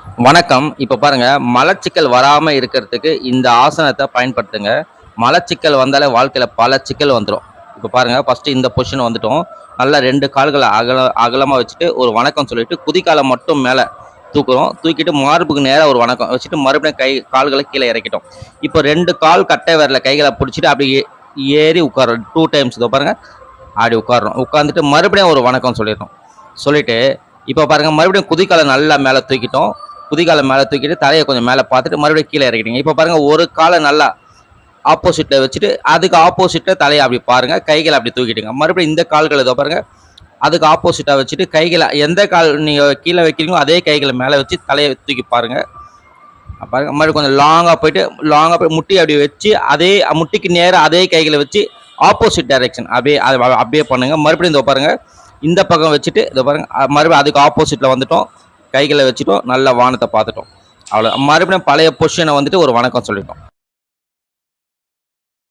வணக்கம். இப்போ பாருங்க, மலச்சிக்கல் வராம இருக்கிறதுக்கு இந்த ஆசனத்தை பயன்படுத்துங்க. மலச்சிக்கல் வந்தாலே வாழ்க்கையில பல சிக்கல் வந்துரும். இப்போ பாருங்க, ஃபர்ஸ்ட்டு இந்த பொசிஷன் வந்துட்டோம். நல்லா 2 கால்கள அகலமா வச்சுட்டு ஒரு வணக்கம் சொல்லிட்டு, குதிக்கால மட்டும் மேல தூக்குறோம். தூக்கிட்டு மார்புக்கு நேரா ஒரு வணக்கம் வச்சுட்டு, மறுபடியும் கால்கள கீழ இறக்கிட்டோம். இப்போ 2 கால் கட்டை விரல்ல கைகள புடிச்சுட்டு அப்படியே ஏறி உட்கார்றோம். 2 டைம்ஸ் இதோ பாருங்க, அப்படி உட்கார்றோம். உட்கார்ந்துட்டு மறுபடியும் ஒரு வணக்கம் சொல்லிடுறோம். சொல்லிட்டு, இப்போ பாருங்க மறுபடியும் குதிக்கால நல்லா மேல தூக்கிட்டோம். குதிகால மேல தூக்கிட்டு தலையை கொஞ்சம் மேல பார்த்துட்டு மறுபடியும் கீழே இறக்கிட்டீங்க. இப்போ பாருங்க, ஒரு காலை நல்லா ஆப்போசிட்ல வச்சுட்டு அதுக்கு ஆப்போசிட்ல தலையை அப்படி பாருங்க, கைகளை அப்படி தூக்கிட்டுங்க. மறுபடியும் இந்த கால்களை இதோ பாருங்க, அதுக்கு ஆப்போசிட்டா வச்சுட்டு கைகளை எந்த கால் நீங்க கீழே வைக்கிறீங்களோ அதே கைகளை மேல வச்சு தலையை தூக்கி பாருங்க. பாருங்க, மறுபடியும் கொஞ்சம் லாங்கா போய் முட்டி அப்படி வச்சு அதே முட்டிக்கு நேரம் அதே கைகளை வச்சு ஆப்போசிட் டைரக்ஷன் அப்படியே பண்ணுங்க. மறுபடியும் இதோ பாருங்க, இந்த பக்கம் வச்சுட்டு இதோ பாருங்க, மறுபடியும் அதுக்கு ஆப்போசிட்ல வந்துட்டோம். கைகளை வச்சுட்டோம், நல்ல வானத்தை பார்த்துட்டோம். அவ்வளோ. மறுபடியும் பழைய பொசிஷனை வந்துட்டு ஒரு வணக்கம் சொல்லிட்டோம்.